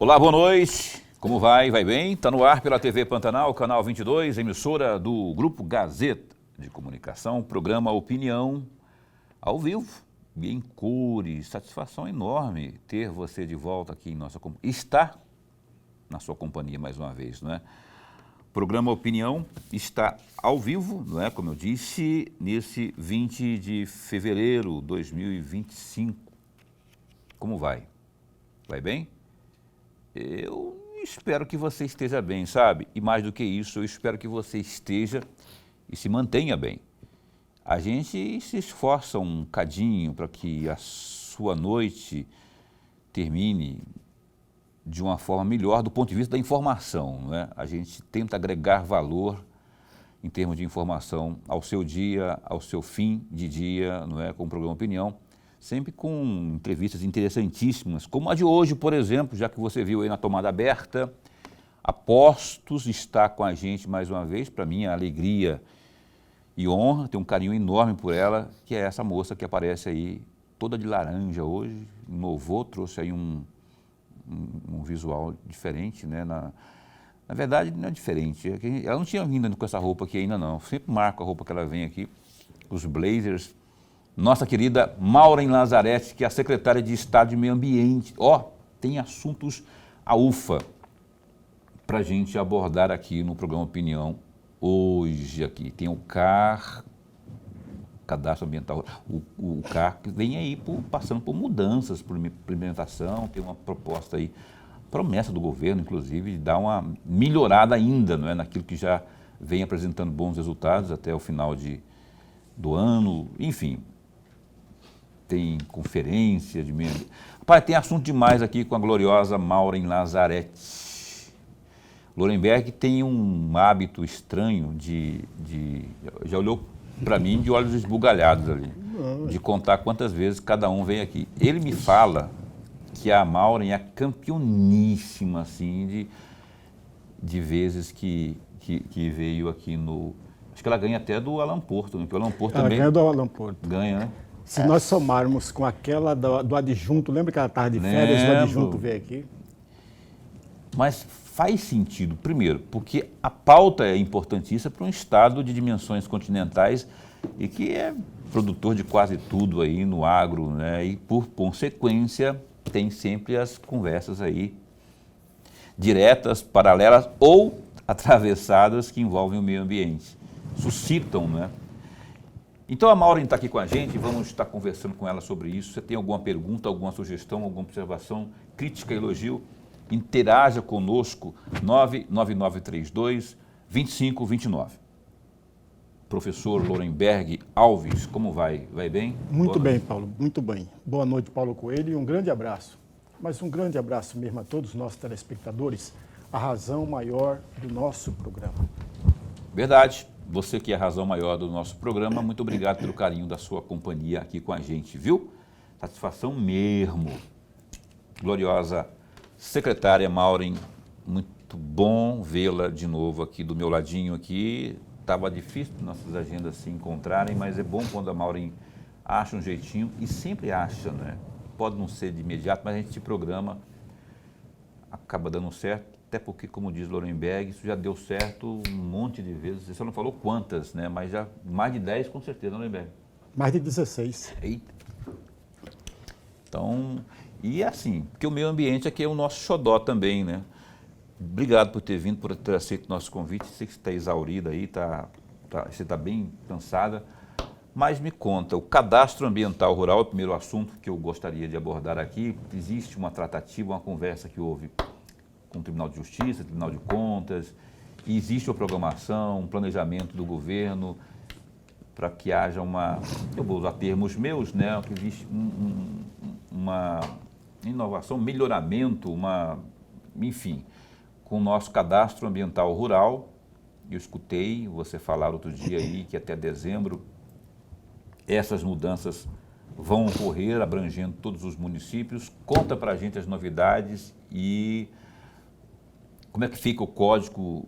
Olá, boa noite. Como vai? Vai bem? Está no ar pela TV Pantanal, canal 22, emissora do Grupo Gazeta de Comunicação, programa Opinião ao vivo e em cores. Satisfação enorme ter você de volta aqui em nossa companhia. Está na sua companhia mais uma vez, não é? O programa Opinião está ao vivo, não é? Como eu disse, nesse 20 de fevereiro de 2025. Como vai? Vai bem? Eu espero que você esteja bem, sabe? E mais do que isso, eu espero que você esteja e se mantenha bem. A gente se esforça um cadinho para que a sua noite termine de uma forma melhor do ponto de vista da informação, não é? A gente tenta agregar valor em termos de informação ao seu dia, ao seu fim de dia, não é? Com o programa Opinião, sempre com entrevistas interessantíssimas, como a de hoje, por exemplo, já que você viu aí na tomada aberta. Apostos está com a gente mais uma vez, para mim, a alegria e honra, tenho um carinho enorme por ela, que é essa moça que aparece aí, toda de laranja hoje, inovou, trouxe aí um visual diferente, né? Na verdade, não é diferente, ela não tinha vindo com essa roupa aqui ainda não, eu sempre marco a roupa que ela vem aqui, os blazers. Nossa querida Maureen Lazzaretti, que é a secretária de Estado de Meio Ambiente. Tem assuntos a ufa para a gente abordar aqui no programa Opinião. Hoje aqui tem o CAR, Cadastro Ambiental, o CAR que vem aí passando por mudanças, por implementação, tem uma proposta aí, promessa do governo, inclusive, de dar uma melhorada ainda, não é, naquilo que já vem apresentando bons resultados até o final do ano, enfim. Tem conferência de meio. Rapaz, tem assunto demais aqui com a gloriosa Maureen Lazzaretti. Lorenberg tem um hábito estranho já olhou para mim de olhos esbugalhados ali, de contar quantas vezes cada um vem aqui. Ele me fala que a Maureen é campeoníssima, assim, de vezes que veio aqui no... Acho que ela ganha até do Alan Porto, né? Porque o Alan Porto também... Ela ganha do Alan Porto. Ganha, né? Se nós somarmos com aquela do adjunto, lembra que ela estava de férias, o adjunto veio aqui? Mas faz sentido, primeiro, porque a pauta é importantíssima para um estado de dimensões continentais e que é produtor de quase tudo aí no agro, né? E por consequência tem sempre as conversas aí diretas, paralelas ou atravessadas que envolvem o meio ambiente, suscitam, né? Então a Maureen está aqui com a gente, vamos estar conversando com ela sobre isso. Você tem alguma pergunta, alguma sugestão, alguma observação, crítica, elogio? Interaja conosco, 99932-2529. Professor Lorenberg Alves, como vai? Vai bem? Muito bem, Paulo, muito bem. Boa noite, Paulo Coelho, e um grande abraço. Mas um grande abraço mesmo a todos os nossos telespectadores, a razão maior do nosso programa. Verdade. Você que é a razão maior do nosso programa, muito obrigado pelo carinho da sua companhia aqui com a gente, viu? Satisfação mesmo. Gloriosa secretária Maureen, muito bom vê-la de novo aqui do meu ladinho aqui. Estava difícil nossas agendas se encontrarem, mas é bom quando a Maureen acha um jeitinho, e sempre acha, né? Pode não ser de imediato, mas a gente se programa, acaba dando certo. Até porque, como diz Lorenberg, isso já deu certo um monte de vezes. Você só não falou quantas, né? Mas já mais de 10 com certeza, Lorenberg. Mais de 16. Eita. Então, e assim, porque o meio ambiente aqui é o nosso xodó também, né? Obrigado por ter vindo, por ter aceito o nosso convite. Sei que você está exaurida aí, você está bem cansada. Mas me conta, o cadastro ambiental rural é o primeiro assunto que eu gostaria de abordar aqui. Existe uma tratativa, uma conversa que houve com o Tribunal de Justiça, Tribunal de Contas, e existe uma programação, um planejamento do governo para que haja eu vou usar termos meus, né, que existe uma inovação, melhoramento, enfim, com o nosso cadastro ambiental rural. Eu escutei você falar outro dia aí que até dezembro essas mudanças vão ocorrer, abrangendo todos os municípios. Conta para a gente as novidades e como é que fica o código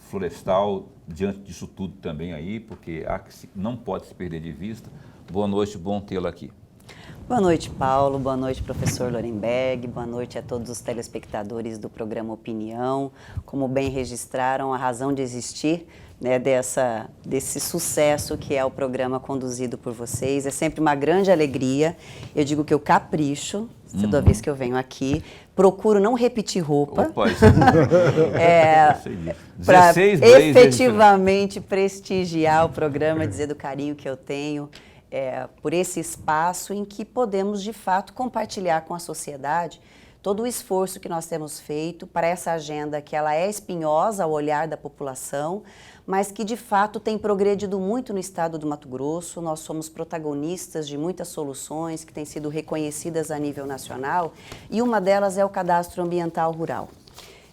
florestal diante disso tudo também aí, porque não pode se perder de vista. Boa noite, bom tê-la aqui. Boa noite, Paulo. Boa noite, professor Lorenberg. Boa noite a todos os telespectadores do programa Opinião. Como bem registraram, a razão de existir, né, desse sucesso que é o programa conduzido por vocês. É sempre uma grande alegria. Eu digo que eu capricho toda vez que eu venho aqui. Procuro não repetir roupa. Opa, isso para efetivamente prestigiar o programa, dizer do carinho que eu tenho por esse espaço em que podemos, de fato, compartilhar com a sociedade todo o esforço que nós temos feito para essa agenda que ela é espinhosa ao olhar da população, mas que, de fato, tem progredido muito no estado do Mato Grosso. Nós somos protagonistas de muitas soluções que têm sido reconhecidas a nível nacional e uma delas é o Cadastro Ambiental Rural.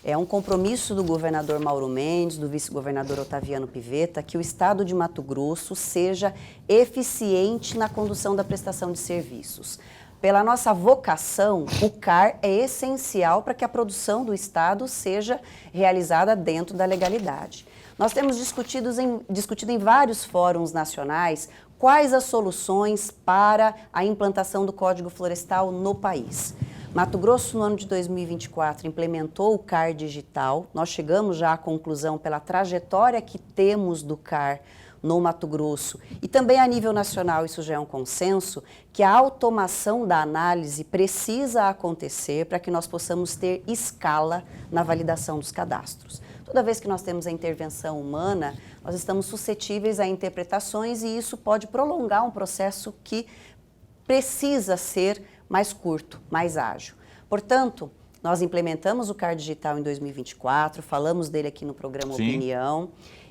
É um compromisso do governador Mauro Mendes, do vice-governador Otaviano Pivetta, que o estado de Mato Grosso seja eficiente na condução da prestação de serviços. Pela nossa vocação, o CAR é essencial para que a produção do estado seja realizada dentro da legalidade. Nós temos discutido em vários fóruns nacionais quais as soluções para a implantação do Código Florestal no país. Mato Grosso, no ano de 2024, implementou o CAR digital. Nós chegamos já à conclusão, pela trajetória que temos do CAR no Mato Grosso, e também a nível nacional, isso já é um consenso, que a automação da análise precisa acontecer para que nós possamos ter escala na validação dos cadastros. Toda vez que nós temos a intervenção humana, nós estamos suscetíveis a interpretações e isso pode prolongar um processo que precisa ser mais curto, mais ágil. Portanto, nós implementamos o CAR digital em 2024, falamos dele aqui no programa Sim. Opinião,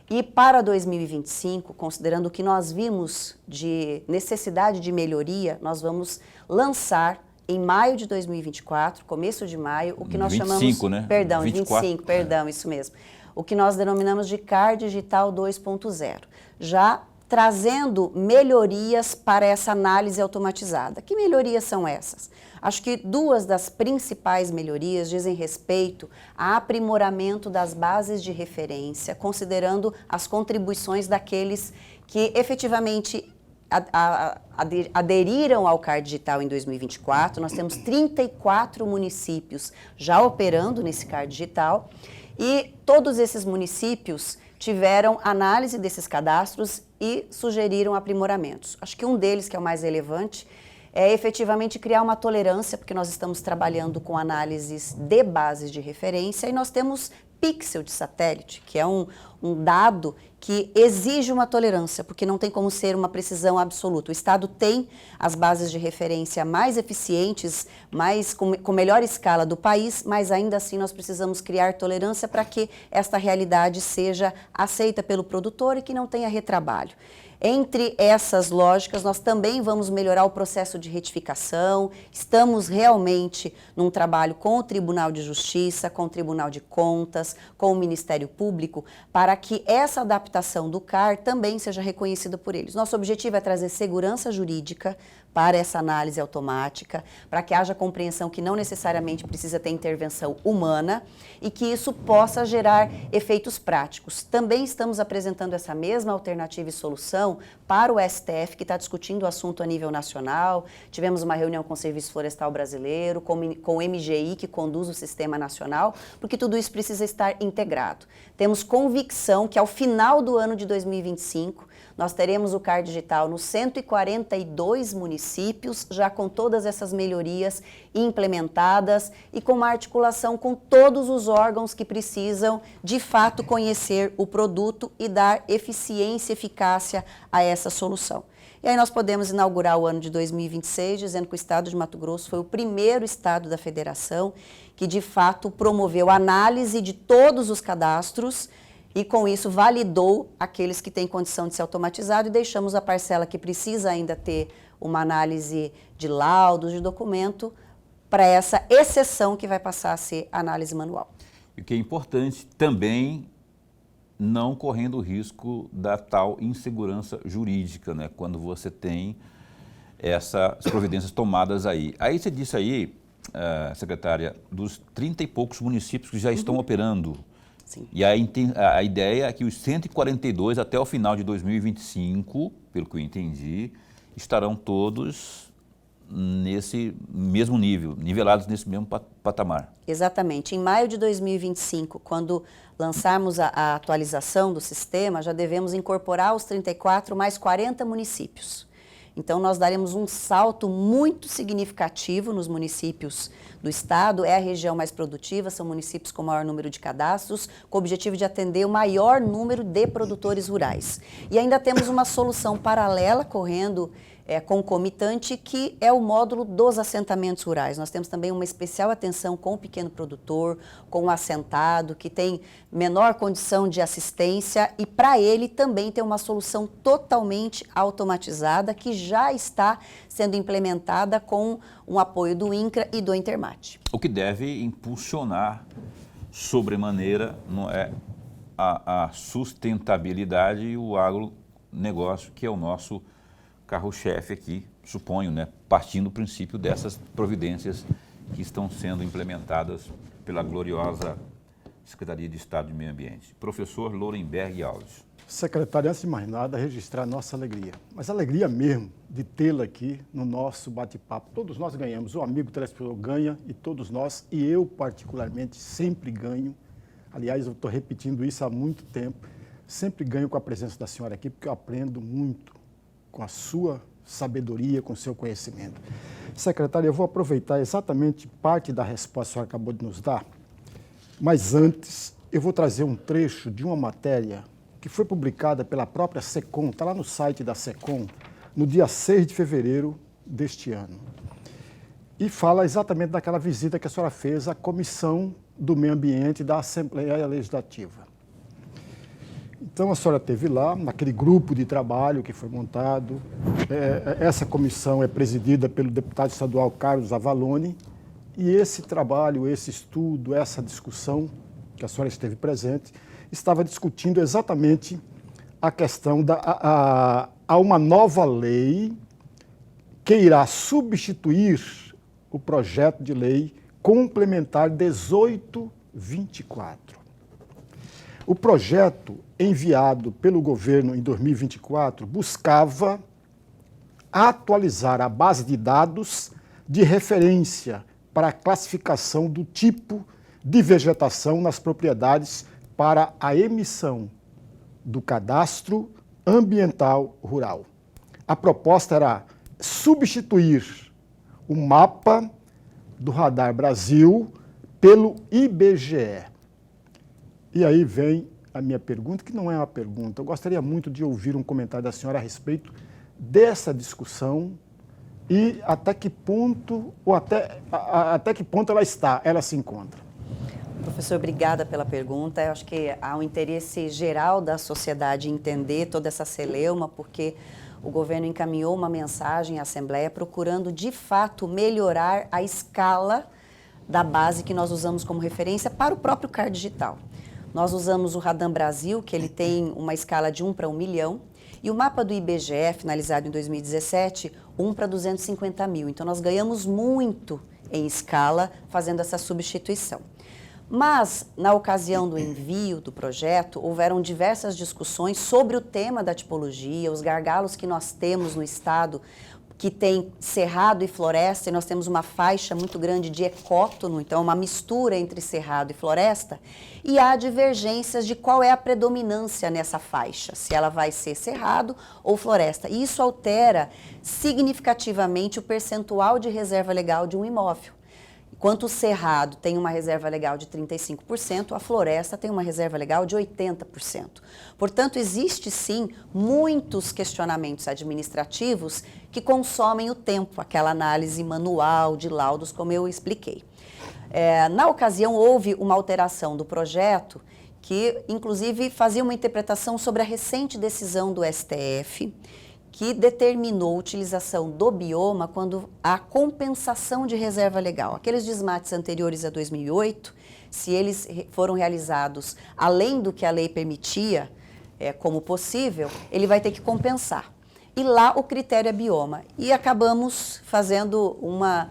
e para 2025, considerando o que nós vimos de necessidade de melhoria, nós vamos lançar em maio de 2024, começo de maio, o que nós 25, chamamos... né? Perdão, 24. 25, perdão, isso mesmo. O que nós denominamos de CAR Digital 2.0. Já trazendo melhorias para essa análise automatizada. Que melhorias são essas? Acho que duas das principais melhorias dizem respeito a aprimoramento das bases de referência, considerando as contribuições daqueles que efetivamente aderiram ao CAR Digital em 2024. Nós temos 34 municípios já operando nesse CAR Digital e todos esses municípios tiveram análise desses cadastros e sugeriram aprimoramentos. Acho que um deles, que é o mais relevante, é efetivamente criar uma tolerância, porque nós estamos trabalhando com análises de bases de referência e nós temos pixel de satélite, que é um dado que exige uma tolerância, porque não tem como ser uma precisão absoluta. O Estado tem as bases de referência mais eficientes, com melhor escala do país, mas ainda assim nós precisamos criar tolerância para que esta realidade seja aceita pelo produtor e que não tenha retrabalho. Entre essas lógicas, nós também vamos melhorar o processo de retificação. Estamos realmente num trabalho com o Tribunal de Justiça, com o Tribunal de Contas, com o Ministério Público, para que essa adaptação do CAR também seja reconhecida por eles. Nosso objetivo é trazer segurança jurídica para essa análise automática, para que haja compreensão que não necessariamente precisa ter intervenção humana e que isso possa gerar efeitos práticos. Também estamos apresentando essa mesma alternativa e solução para o STF, que está discutindo o assunto a nível nacional. Tivemos uma reunião com o Serviço Florestal Brasileiro, com o MGI, que conduz o Sistema Nacional, porque tudo isso precisa estar integrado. Temos convicção que ao final do ano de 2025, nós teremos o CAR digital nos 142 municípios, já com todas essas melhorias implementadas e com uma articulação com todos os órgãos que precisam, de fato, conhecer o produto e dar eficiência e eficácia a essa solução. E aí nós podemos inaugurar o ano de 2026 dizendo que o estado de Mato Grosso foi o primeiro estado da federação que, de fato, promoveu a análise de todos os cadastros e, com isso, validou aqueles que têm condição de ser automatizado e deixamos a parcela que precisa ainda ter uma análise de laudos, de documento, para essa exceção que vai passar a ser análise manual. E o que é importante também, não correndo o risco da tal insegurança jurídica, né? Quando você tem essas providências tomadas aí. Aí você disse aí, secretária, dos 30 e poucos municípios que já estão operando. Sim. E a ideia é que os 142 até o final de 2025, pelo que eu entendi, estarão todos nesse mesmo nível, nivelados nesse mesmo patamar. Exatamente. Em maio de 2025, quando lançarmos a atualização do sistema, já devemos incorporar os 34 mais 40 municípios. Então, nós daremos um salto muito significativo nos municípios do estado. É a região mais produtiva, são municípios com maior número de cadastros, com o objetivo de atender o maior número de produtores rurais. E ainda temos uma solução paralela correndo concomitante, que é o módulo dos assentamentos rurais. Nós temos também uma especial atenção com o pequeno produtor, com o assentado, que tem menor condição de assistência, e para ele também tem uma solução totalmente automatizada, que já está sendo implementada com um apoio do INCRA e do Intermate. O que deve impulsionar sobremaneira não é a sustentabilidade e o agronegócio, que é o nosso carro-chefe aqui, suponho, né, partindo do princípio dessas providências que estão sendo implementadas pela gloriosa Secretaria de Estado de Meio Ambiente. Professor Lourenberg Alves. Secretário, antes de mais nada, registrar a nossa alegria. Mas a alegria mesmo de tê-la aqui no nosso bate-papo. Todos nós ganhamos, o amigo telespectador ganha, e todos nós, e eu particularmente, sempre ganho. Aliás, eu estou repetindo isso há muito tempo. Sempre ganho com a presença da senhora aqui, porque eu aprendo muito com a sua sabedoria, com o seu conhecimento. Secretário, eu vou aproveitar exatamente parte da resposta que a senhora acabou de nos dar, mas antes eu vou trazer um trecho de uma matéria que foi publicada pela própria SECOM, está lá no site da SECOM, no dia 6 de fevereiro deste ano. E fala exatamente daquela visita que a senhora fez à Comissão do Meio Ambiente da Assembleia Legislativa. Então, a senhora esteve lá, naquele grupo de trabalho que foi montado. Essa comissão é presidida pelo deputado estadual Carlos Avalone, e esse trabalho, esse estudo, essa discussão, que a senhora esteve presente, estava discutindo exatamente a questão a uma nova lei que irá substituir o projeto de lei complementar 1824. O projeto enviado pelo governo em 2024 buscava atualizar a base de dados de referência para a classificação do tipo de vegetação nas propriedades para a emissão do cadastro ambiental rural. A proposta era substituir o mapa do Radar Brasil pelo IBGE. E aí vem a minha pergunta, que não é uma pergunta. Eu gostaria muito de ouvir um comentário da senhora a respeito dessa discussão e até que ponto, ou até que ponto ela se encontra. Professor, obrigada pela pergunta. Eu acho que há um interesse geral da sociedade em entender toda essa celeuma, porque o governo encaminhou uma mensagem à Assembleia procurando, de fato, melhorar a escala da base que nós usamos como referência para o próprio CAR digital. Nós usamos o Radar Brasil, que ele tem uma escala de 1 para 1 milhão, e o mapa do IBGE, finalizado em 2017, 1 para 250 mil. Então, nós ganhamos muito em escala fazendo essa substituição. Mas, na ocasião do envio do projeto, houveram diversas discussões sobre o tema da tipologia, os gargalos que nós temos no estado, que tem cerrado e floresta, e nós temos uma faixa muito grande de ecótono, então uma mistura entre cerrado e floresta, e há divergências de qual é a predominância nessa faixa, se ela vai ser cerrado ou floresta. E isso altera significativamente o percentual de reserva legal de um imóvel. Enquanto o cerrado tem uma reserva legal de 35%, a floresta tem uma reserva legal de 80%. Portanto, existe sim muitos questionamentos administrativos que consomem o tempo, aquela análise manual de laudos, como eu expliquei. Na ocasião, houve uma alteração do projeto que, inclusive, fazia uma interpretação sobre a recente decisão do STF, que determinou a utilização do bioma quando há compensação de reserva legal. Aqueles desmates anteriores a 2008, se eles foram realizados além do que a lei permitia, como possível, ele vai ter que compensar. E lá o critério é bioma. E acabamos fazendo uma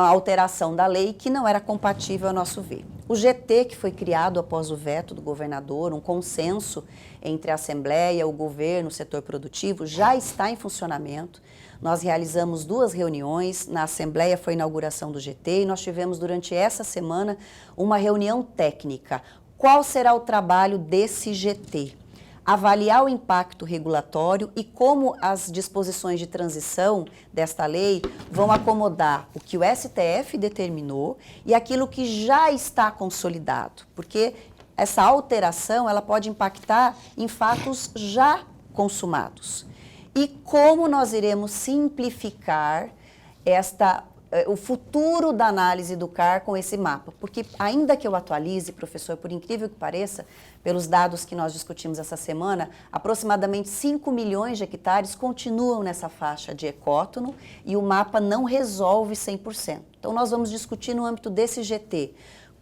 alteração da lei que não era compatível, a nosso ver. O GT, que foi criado após o veto do governador, um consenso entre a Assembleia, o governo, o setor produtivo, já está em funcionamento. Nós realizamos 2 reuniões, na Assembleia foi a inauguração do GT e nós tivemos durante essa semana uma reunião técnica. Qual será o trabalho desse GT? Avaliar o impacto regulatório e como as disposições de transição desta lei vão acomodar o que o STF determinou e aquilo que já está consolidado, porque essa alteração ela pode impactar em fatos já consumados. E como nós iremos simplificar o futuro da análise do CAR com esse mapa? Porque ainda que eu atualize, professor, por incrível que pareça, pelos dados que nós discutimos essa semana, aproximadamente 5 milhões de hectares continuam nessa faixa de ecótono e o mapa não resolve 100%. Então nós vamos discutir no âmbito desse GT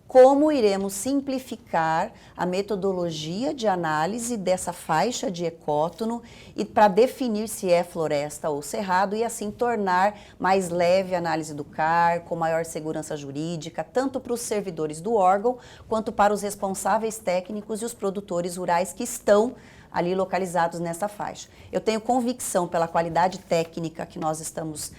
como iremos simplificar a metodologia de análise dessa faixa de ecótono e para definir se é floresta ou cerrado e assim tornar mais leve a análise do CAR, com maior segurança jurídica, tanto para os servidores do órgão, quanto para os responsáveis técnicos e os produtores rurais que estão ali localizados nessa faixa. Eu tenho convicção pela qualidade técnica que nós estamos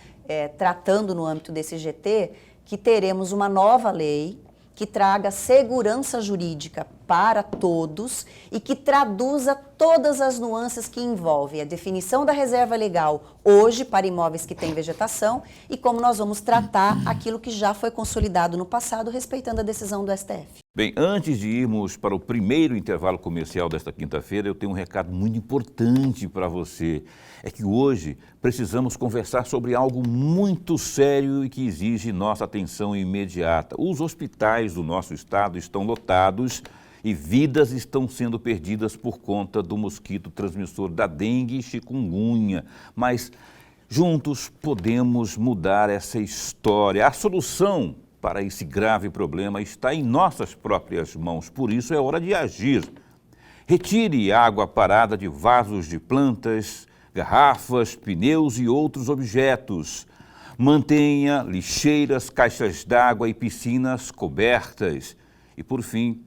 tratando no âmbito desse GT, que teremos uma nova lei que traga segurança jurídica para todos e que traduza todas as nuances que envolvem a definição da reserva legal hoje para imóveis que têm vegetação e como nós vamos tratar aquilo que já foi consolidado no passado, respeitando a decisão do STF. Bem, antes de irmos para o primeiro intervalo comercial desta quinta-feira, eu tenho um recado muito importante para você. É que hoje precisamos conversar sobre algo muito sério e que exige nossa atenção imediata. Os hospitais do nosso estado estão lotados e vidas estão sendo perdidas por conta do mosquito transmissor da dengue e chikungunya. Mas juntos podemos mudar essa história. A solução para esse grave problema está em nossas próprias mãos, por isso é hora de agir. Retire água parada de vasos de plantas, garrafas, pneus e outros objetos. Mantenha lixeiras, caixas d'água e piscinas cobertas. E, por fim,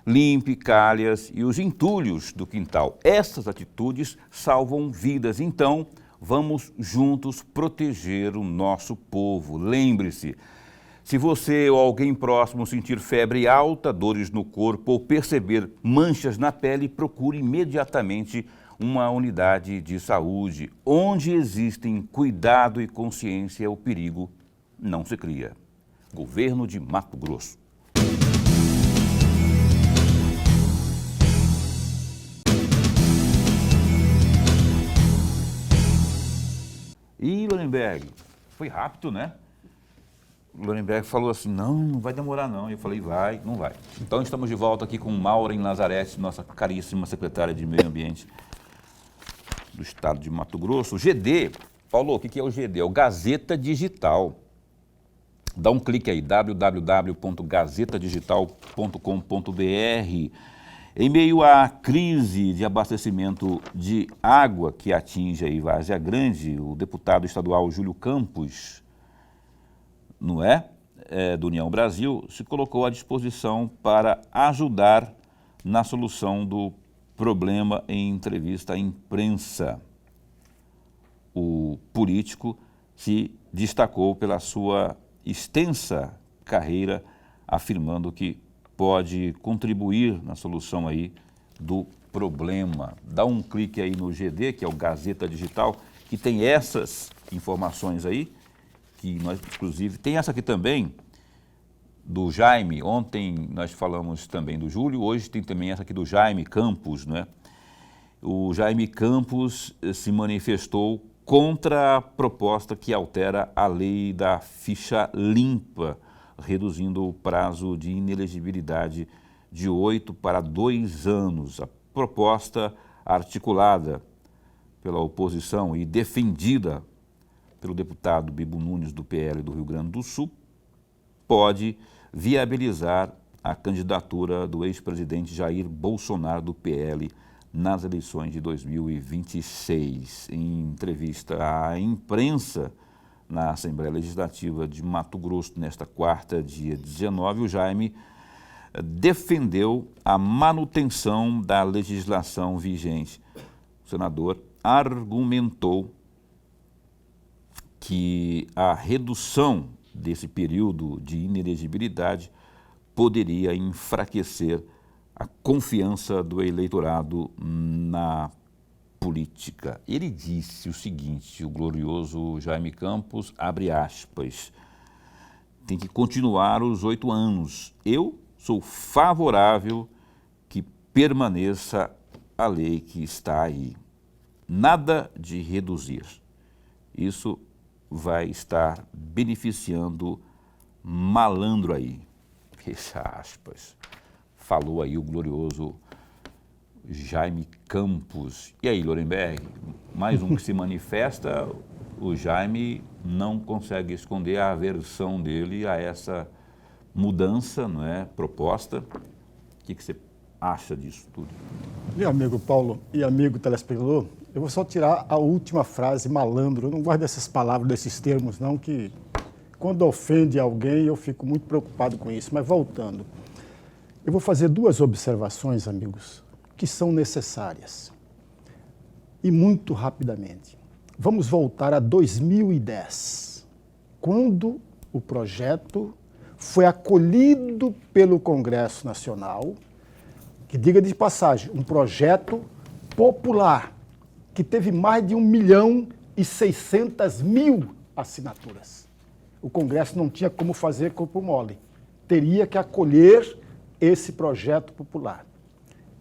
limpe calhas e os entulhos do quintal. Essas atitudes salvam vidas. Então, vamos juntos proteger o nosso povo. Lembre-se, se você ou alguém próximo sentir febre alta, dores no corpo ou perceber manchas na pele, procure imediatamente uma unidade de saúde. Onde existem cuidado e consciência, o perigo não se cria. Governo de Mato Grosso. E Lorenberg, foi rápido, né? O Lorenberg falou assim, não vai demorar não. Eu falei, vai, não vai. Então estamos de volta aqui com Maureen Lazarete, nossa caríssima secretária de Meio Ambiente do estado de Mato Grosso. O GD, Paulo, o que é o GD? É o Gazeta Digital. Dá um clique aí, www.gazetadigital.com.br. Em meio à crise de abastecimento de água que atinge aí Várzea Grande, o deputado estadual Júlio Campos, do União Brasil, se colocou à disposição para ajudar na solução do problema em entrevista à imprensa. O político se destacou pela sua extensa carreira, afirmando que pode contribuir na solução aí do problema. Dá um clique aí no GD, que é o Gazeta Digital, que tem essas informações aí, que nós, inclusive, tem essa aqui também, do Jaime. Ontem nós falamos também do Júlio, hoje tem também essa aqui do Jaime Campos, né? O Jaime Campos se manifestou contra a proposta que altera a lei da ficha limpa, reduzindo o prazo de inelegibilidade de 8 para 2 anos. A proposta articulada pela oposição e defendida pelo deputado Bibo Nunes, do PL do Rio Grande do Sul, pode viabilizar a candidatura do ex-presidente Jair Bolsonaro, do PL, nas eleições de 2026. Em entrevista à imprensa na Assembleia Legislativa de Mato Grosso, nesta quarta, dia 19, o Jaime defendeu a manutenção da legislação vigente. O senador argumentou que a redução desse período de inelegibilidade poderia enfraquecer a confiança do eleitorado na política. Ele disse o seguinte, o glorioso Jaime Campos, abre aspas, tem que continuar os 8 anos. Eu sou favorável que permaneça a lei que está aí. Nada de reduzir. Isso vai estar beneficiando malandro aí. Fecha aspas. Falou aí o glorioso Jaime Campos. E aí, Lorenberg, mais um que se manifesta, o Jaime não consegue esconder a aversão dele a essa mudança, não é, proposta. O que você acha disso tudo? Meu amigo Paulo e amigo telespectador, eu vou só tirar a última frase, malandro. Eu não gosto dessas palavras, desses termos, não, que quando ofende alguém eu fico muito preocupado com isso. Mas voltando, eu vou fazer 2 observações, amigos, que são necessárias. E muito rapidamente. Vamos voltar a 2010, quando o projeto foi acolhido pelo Congresso Nacional, que, diga de passagem, um projeto popular, que teve mais de 1.600.000 assinaturas. O Congresso não tinha como fazer corpo mole, teria que acolher esse projeto popular.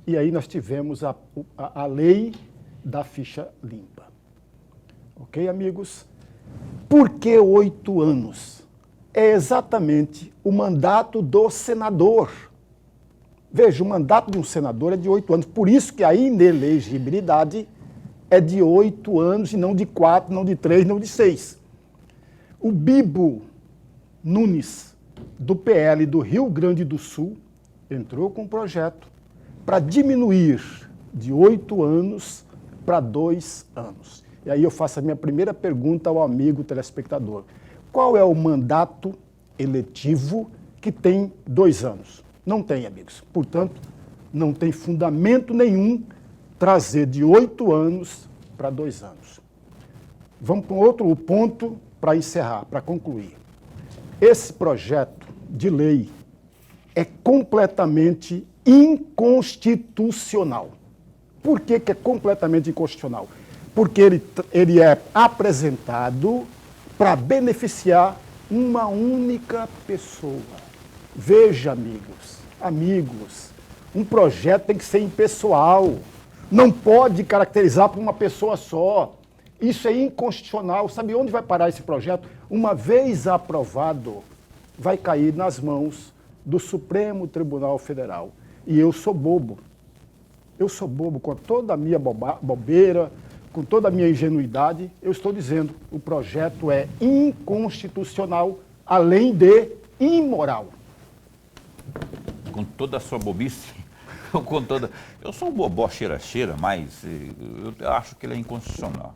E aí nós tivemos a lei da ficha limpa. Ok, amigos? Por que 8 anos? É exatamente o mandato do senador. Veja, o mandato de um senador é de 8 anos. Por isso que a inelegibilidade é de 8 anos e não de 4, não de 3, não de 6. O Bibo Nunes, do PL do Rio Grande do Sul, entrou com um projeto para diminuir de 8 anos para 2 anos. E aí eu faço a minha primeira pergunta ao amigo telespectador. Qual é o mandato eletivo que tem 2 anos? Não tem, amigos. Portanto, não tem fundamento nenhum trazer de 8 anos para 2 anos. Vamos para um outro ponto para encerrar, para concluir. Esse projeto de lei é completamente inconstitucional. Por que é completamente inconstitucional? Porque ele é apresentado para beneficiar uma única pessoa. Veja, amigos, um projeto tem que ser impessoal, não pode caracterizar por uma pessoa só. Isso é inconstitucional. Sabe onde vai parar esse projeto? Uma vez aprovado, vai cair nas mãos do Supremo Tribunal Federal. E eu sou bobo. Eu sou bobo com toda a minha bobeira, com toda a minha ingenuidade. Eu estou dizendo, o projeto é inconstitucional, além de imoral. Com toda a sua bobice, eu sou um bobó cheira-cheira, mas eu acho que ele é inconstitucional.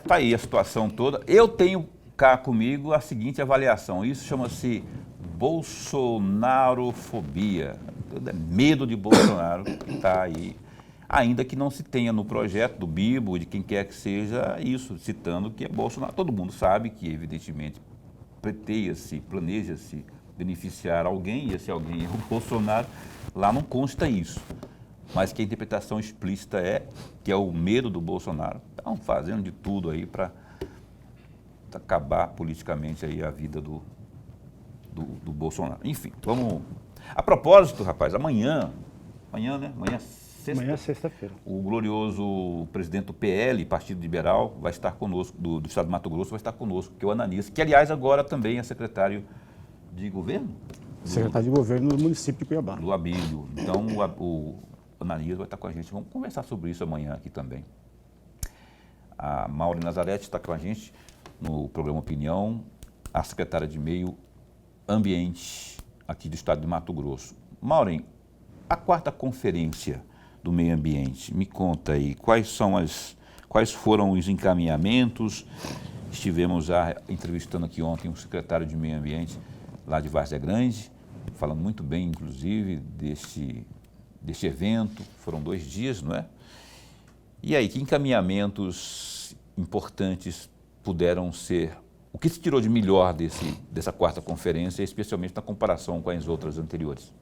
Tá aí a situação toda. Eu tenho cá comigo a seguinte avaliação, isso chama-se bolsonarofobia, medo de Bolsonaro que está aí, ainda que não se tenha no projeto do Bibo, de quem quer que seja, isso, citando que é Bolsonaro. Todo mundo sabe que, evidentemente, pleiteia-se, planeja-se beneficiar alguém, e esse alguém é o Bolsonaro, lá não consta isso. Mas que a interpretação explícita é que é o medo do Bolsonaro. Estão fazendo de tudo aí para acabar politicamente aí a vida do Bolsonaro. Enfim, vamos... A propósito, rapaz, amanhã, né? Amanhã é sexta-feira. O glorioso presidente do PL, Partido Liberal, vai estar conosco, do Estado de Mato Grosso, vai estar conosco, que é o Ananias, que aliás agora também é secretário de governo? Secretário de governo do município de Cuiabá. Do Abílio. Então o Ananias vai estar com a gente. Vamos conversar sobre isso amanhã aqui também. A Maureen Nazarete está com a gente no programa Opinião, a secretária de Meio Ambiente aqui do Estado de Mato Grosso. Maureen, a 4ª conferência do meio ambiente, me conta aí, quais foram os encaminhamentos? Estivemos já entrevistando aqui ontem o secretário de Meio Ambiente lá de Várzea Grande, falando muito bem, inclusive, deste evento. Foram 2 dias, não é? E aí, que encaminhamentos importantes puderam ser? O que se tirou de melhor dessa 4ª conferência, especialmente na comparação com as outras anteriores?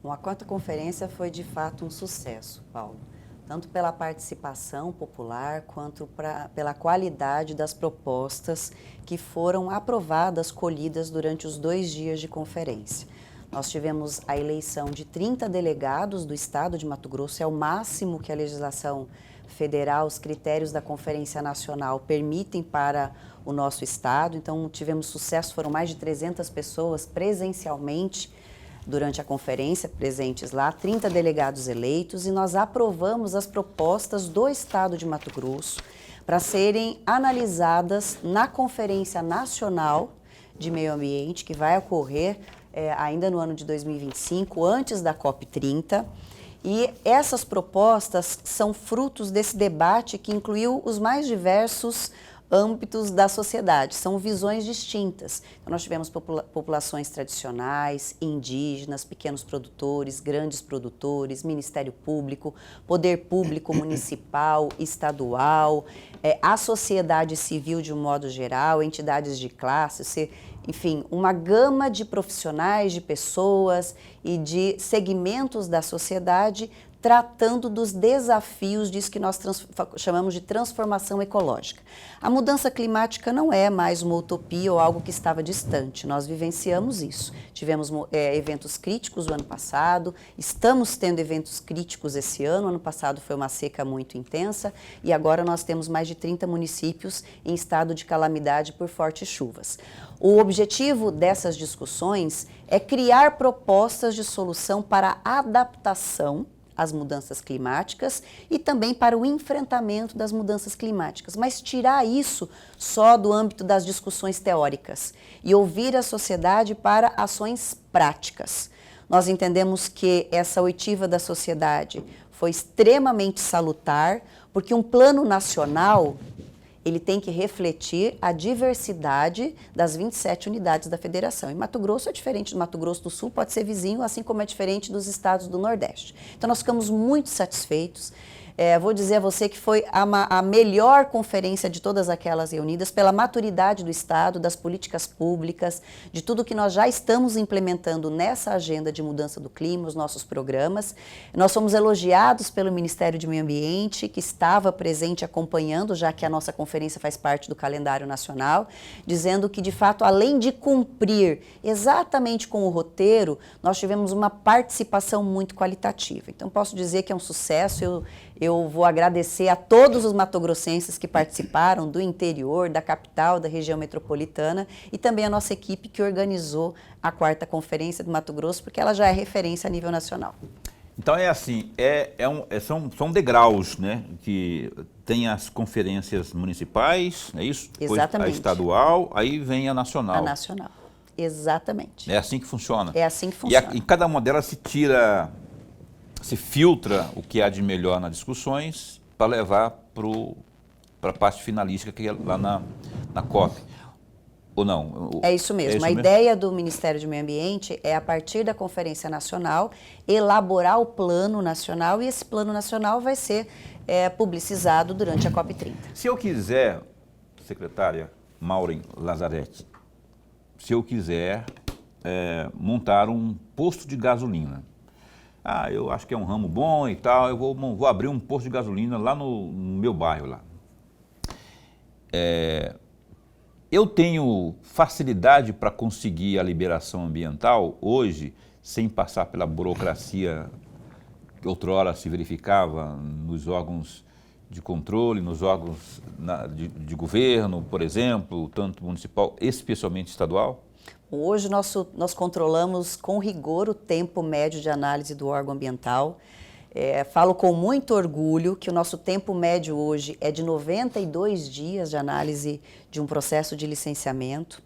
Bom, a 4ª conferência foi de fato um sucesso, Paulo, tanto pela participação popular quanto pela qualidade das propostas que foram aprovadas, colhidas durante os 2 dias de conferência. Nós tivemos a eleição de 30 delegados do Estado de Mato Grosso, é o máximo que a legislação federal, os critérios da Conferência Nacional permitem para o nosso Estado. Então, tivemos sucesso, foram mais de 300 pessoas presencialmente durante a conferência, presentes lá, 30 delegados eleitos, e nós aprovamos as propostas do Estado de Mato Grosso para serem analisadas na Conferência Nacional de Meio Ambiente, que vai ocorrer ainda no ano de 2025, antes da COP30. E essas propostas são frutos desse debate que incluiu os mais diversos âmbitos da sociedade, são visões distintas. Então, nós tivemos populações tradicionais, indígenas, pequenos produtores, grandes produtores, Ministério Público, Poder Público Municipal, Estadual, a sociedade civil de um modo geral, entidades de classe, enfim, uma gama de profissionais, de pessoas e de segmentos da sociedade tratando dos desafios disso que nós chamamos de transformação ecológica. A mudança climática não é mais uma utopia ou algo que estava distante, nós vivenciamos isso. Tivemos eventos críticos o ano passado, estamos tendo eventos críticos esse ano passado foi uma seca muito intensa e agora nós temos mais de 30 municípios em estado de calamidade por fortes chuvas. O objetivo dessas discussões é criar propostas de solução para a adaptação às mudanças climáticas e também para o enfrentamento das mudanças climáticas, mas tirar isso só do âmbito das discussões teóricas e ouvir a sociedade para ações práticas. Nós entendemos que essa oitiva da sociedade foi extremamente salutar, porque um plano nacional ele tem que refletir a diversidade das 27 unidades da federação. E Mato Grosso é diferente do Mato Grosso do Sul, pode ser vizinho, assim como é diferente dos estados do Nordeste. Então, nós ficamos muito satisfeitos. Vou dizer a você que foi a melhor conferência de todas aquelas reunidas pela maturidade do Estado, das políticas públicas, de tudo que nós já estamos implementando nessa agenda de mudança do clima, os nossos programas. Nós fomos elogiados pelo Ministério de Meio Ambiente, que estava presente acompanhando, já que a nossa conferência faz parte do calendário nacional, dizendo que, de fato, além de cumprir exatamente com o roteiro, nós tivemos uma participação muito qualitativa. Então, posso dizer que é um sucesso. Eu vou agradecer a todos os matogrossenses que participaram do interior, da capital, da região metropolitana e também a nossa equipe que organizou a 4ª Conferência do Mato Grosso, porque ela já é referência a nível nacional. Então é assim, são degraus, né, que tem as conferências municipais, é isso? Exatamente. Depois a estadual, aí vem a nacional. A nacional, exatamente. É assim que funciona? É assim que funciona. E em cada uma delas se filtra o que há de melhor nas discussões para levar para a parte finalística que é lá na COP. Ou não? É isso mesmo. A ideia do Ministério do Meio Ambiente é, a partir da Conferência Nacional, elaborar o plano nacional e esse plano nacional vai ser publicizado durante a COP30. Se eu quiser, secretária Maureen Lazzaretti, se eu quiser montar um posto de gasolina, eu acho que é um ramo bom e tal, eu vou abrir um posto de gasolina lá no meu bairro lá. Eu tenho facilidade para conseguir a liberação ambiental hoje, sem passar pela burocracia que outrora se verificava nos órgãos de controle, nos órgãos de governo, por exemplo, tanto municipal, especialmente estadual? Hoje nós controlamos com rigor o tempo médio de análise do órgão ambiental. Falo com muito orgulho que o nosso tempo médio hoje é de 92 dias de análise de um processo de licenciamento.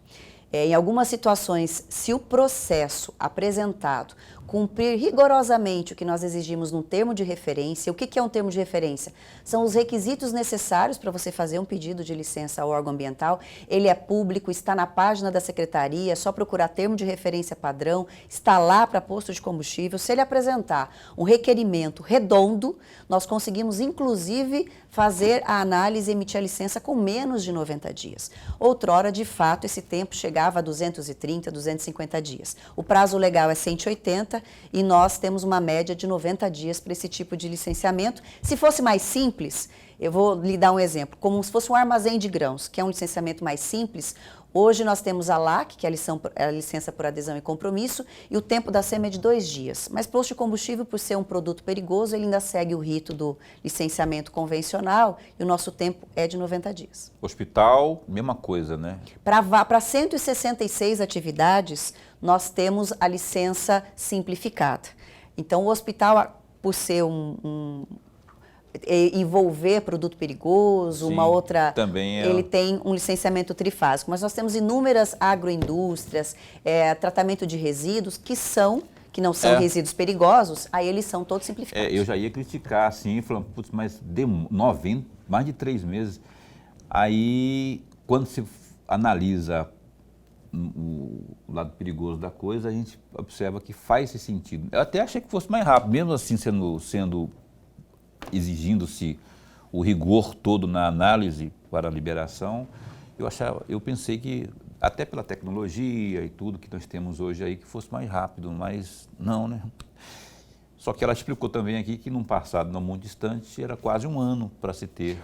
Em algumas situações, se o processo apresentado cumprir rigorosamente o que nós exigimos num termo de referência. O que é um termo de referência? São os requisitos necessários para você fazer um pedido de licença ao órgão ambiental. Ele é público, está na página da secretaria, é só procurar termo de referência padrão, está lá para posto de combustível. Se ele apresentar um requerimento redondo, nós conseguimos inclusive fazer a análise e emitir a licença com menos de 90 dias. Outrora, de fato, esse tempo chegava a 230, 250 dias. O prazo legal é 180 e nós temos uma média de 90 dias para esse tipo de licenciamento. Se fosse mais simples, eu vou lhe dar um exemplo, como se fosse um armazém de grãos, que é um licenciamento mais simples. Hoje nós temos a LAC, que é a licença por adesão e compromisso, e o tempo da SEMA é de 2 dias. Mas posto de combustível, por ser um produto perigoso, ele ainda segue o rito do licenciamento convencional e o nosso tempo é de 90 dias. Hospital, mesma coisa, né? Para 166 atividades, nós temos a licença simplificada. Então, o hospital, por ser envolver produto perigoso, Sim, uma outra, também ele tem um licenciamento trifásico, mas nós temos inúmeras agroindústrias, tratamento de resíduos que não são resíduos perigosos, aí eles são todos simplificados. Eu já ia criticar assim, falando, putz, mas mais de 3 meses. Aí, quando se analisa o lado perigoso da coisa, a gente observa que faz esse sentido. Eu até achei que fosse mais rápido, mesmo assim exigindo-se o rigor todo na análise para a liberação, eu pensei que, até pela tecnologia e tudo que nós temos hoje aí, que fosse mais rápido, mas não, né? Só que ela explicou também aqui que num passado não muito distante era quase 1 ano para se ter.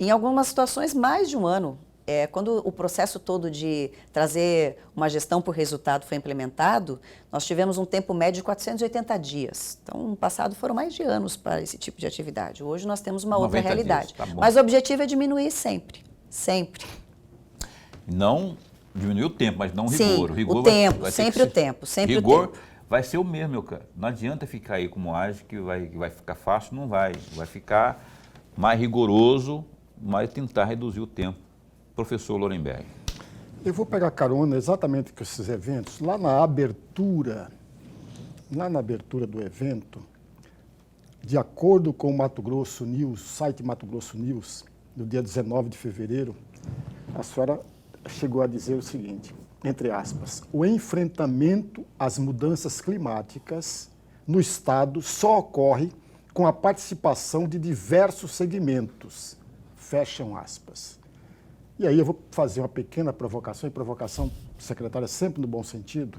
Em algumas situações, mais de 1 ano. Quando o processo todo de trazer uma gestão por resultado foi implementado, nós tivemos um tempo médio de 480 dias. Então, no passado foram mais de anos para esse tipo de atividade. Hoje nós temos uma outra realidade. Dias, tá bom. Mas o objetivo é diminuir sempre, sempre. Não diminuir o tempo, mas não o Sim, rigor. O rigor o tempo, vai ter sempre que ser, o tempo, sempre rigor o tempo. Vai ser o mesmo, meu cara. Não adianta ficar aí como age, que vai ficar fácil, não vai. Vai ficar mais rigoroso, mas tentar reduzir o tempo. Professor Lorenberg. Eu vou pegar carona exatamente com esses eventos. Lá na abertura do evento, de acordo com o Mato Grosso News, site Mato Grosso News, no dia 19 de fevereiro, a senhora chegou a dizer o seguinte, entre aspas, o enfrentamento às mudanças climáticas no Estado só ocorre com a participação de diversos segmentos, fecham aspas. E aí eu vou fazer uma pequena provocação, e provocação, secretária, sempre no bom sentido.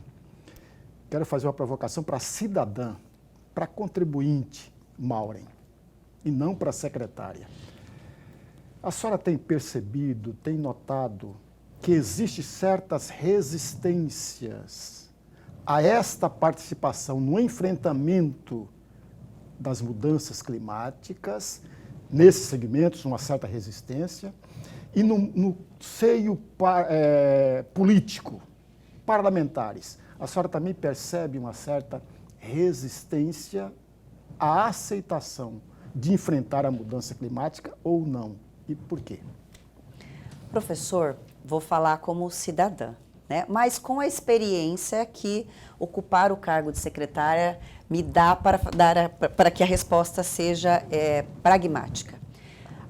Quero fazer uma provocação para a cidadã, para a contribuinte, Maureen, e não para a secretária. A senhora tem percebido, tem notado que existem certas resistências a esta participação no enfrentamento das mudanças climáticas, nesses segmentos, uma certa resistência, e no seio político, parlamentares, a senhora também percebe uma certa resistência à aceitação de enfrentar a mudança climática ou não? E por quê? Professor, vou falar como cidadã, né? Mas com a experiência que ocupar o cargo de secretária me dá para que a resposta seja pragmática.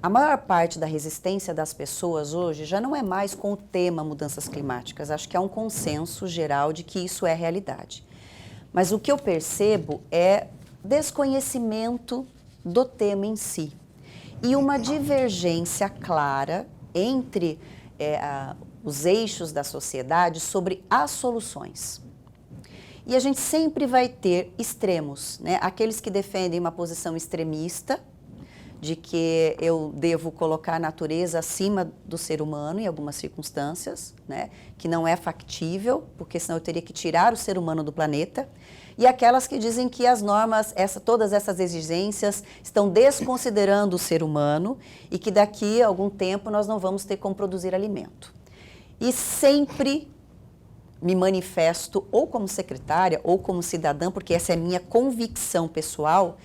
A maior parte da resistência das pessoas hoje já não é mais com o tema mudanças climáticas. Acho que há um consenso geral de que isso é realidade. Mas o que eu percebo é desconhecimento do tema em si e uma divergência clara entre os eixos da sociedade sobre as soluções. E a gente sempre vai ter extremos, né? Aqueles que defendem uma posição extremista, de que eu devo colocar a natureza acima do ser humano em algumas circunstâncias, né? Que não é factível, porque senão eu teria que tirar o ser humano do planeta. E aquelas que dizem que as normas, todas essas exigências estão desconsiderando o ser humano e que daqui a algum tempo nós não vamos ter como produzir alimento. E sempre me manifesto ou como secretária ou como cidadã, porque essa é a minha convicção pessoal,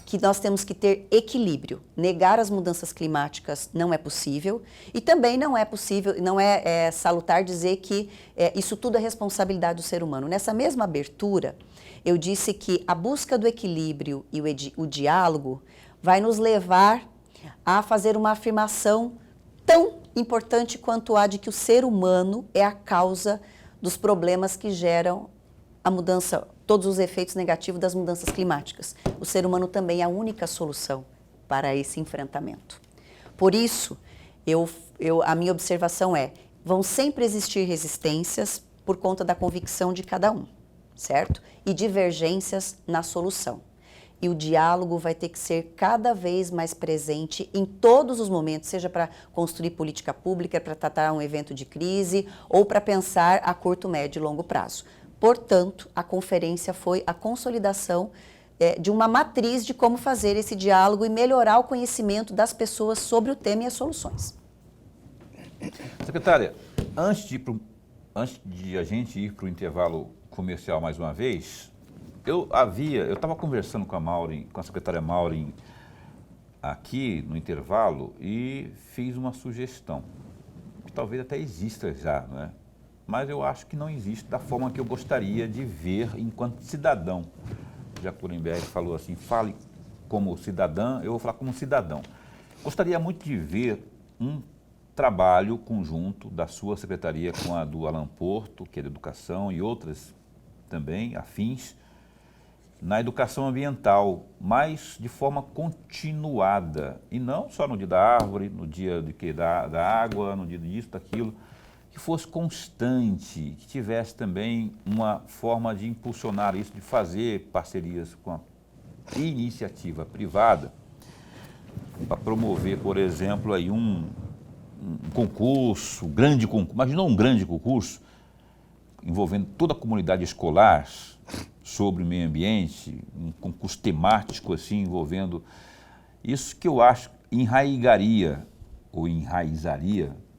que nós temos que ter equilíbrio. Negar as mudanças climáticas não é possível e também não é possível, não é salutar dizer que isso tudo é responsabilidade do ser humano. Nessa mesma abertura, eu disse que a busca do equilíbrio e o diálogo vai nos levar a fazer uma afirmação tão importante quanto a de que o ser humano é a causa dos problemas que geram a mudança, todos os efeitos negativos das mudanças climáticas. O ser humano também é a única solução para esse enfrentamento. Por isso, a minha observação vão sempre existir resistências por conta da convicção de cada um, certo? E divergências na solução. E o diálogo vai ter que ser cada vez mais presente em todos os momentos, seja para construir política pública, para tratar um evento de crise ou para pensar a curto, médio e longo prazo. Portanto, a conferência foi a consolidação de uma matriz de como fazer esse diálogo e melhorar o conhecimento das pessoas sobre o tema e as soluções. Secretária, antes de a gente ir para o intervalo comercial mais uma vez, eu estava conversando com a secretária Maureen aqui no intervalo e fiz uma sugestão, que talvez até exista já, não é? Mas eu acho que não existe da forma que eu gostaria de ver enquanto cidadão. Já Kurenberg falou assim, fale como cidadã, eu vou falar como cidadão. Gostaria muito de ver um trabalho conjunto da sua secretaria com a do Alan Porto, que é de educação, e outras também, afins, na educação ambiental, mas de forma continuada, e não só no dia da árvore, no dia da água, no dia disso, daquilo, que fosse constante, que tivesse também uma forma de impulsionar isso, de fazer parcerias com a iniciativa privada, para promover, por exemplo, aí um concurso, grande concurso, imagina um grande concurso, envolvendo toda a comunidade escolar, sobre o meio ambiente, um concurso temático assim, envolvendo isso que eu acho enraizaria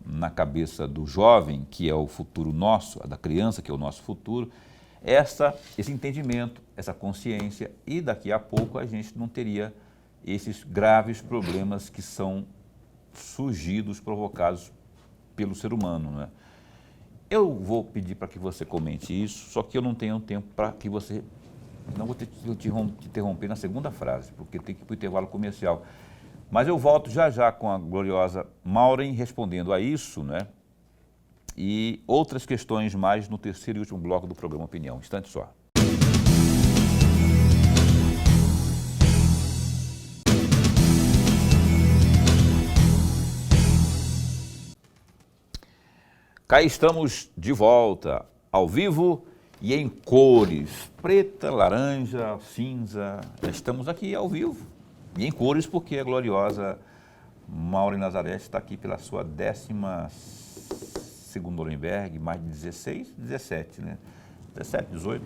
na cabeça do jovem, que é o futuro nosso, da criança, que é o nosso futuro, esse entendimento, essa consciência, e daqui a pouco a gente não teria esses graves problemas que são surgidos, provocados pelo ser humano, né? Eu vou pedir para que você comente isso, só que eu não tenho tempo para que você... Não vou te interromper na segunda frase, porque tem que ir para o intervalo comercial. Mas eu volto já com a gloriosa Maureen respondendo a isso, né? E outras questões mais no terceiro e último bloco do programa Opinião. Instante só. Cá estamos de volta, ao vivo e em cores, preta, laranja, cinza. Estamos aqui ao vivo e em cores porque a gloriosa Maureen Nazareth está aqui pela sua 12ª Nuremberg, mais de 16, 17, né? 17, 18,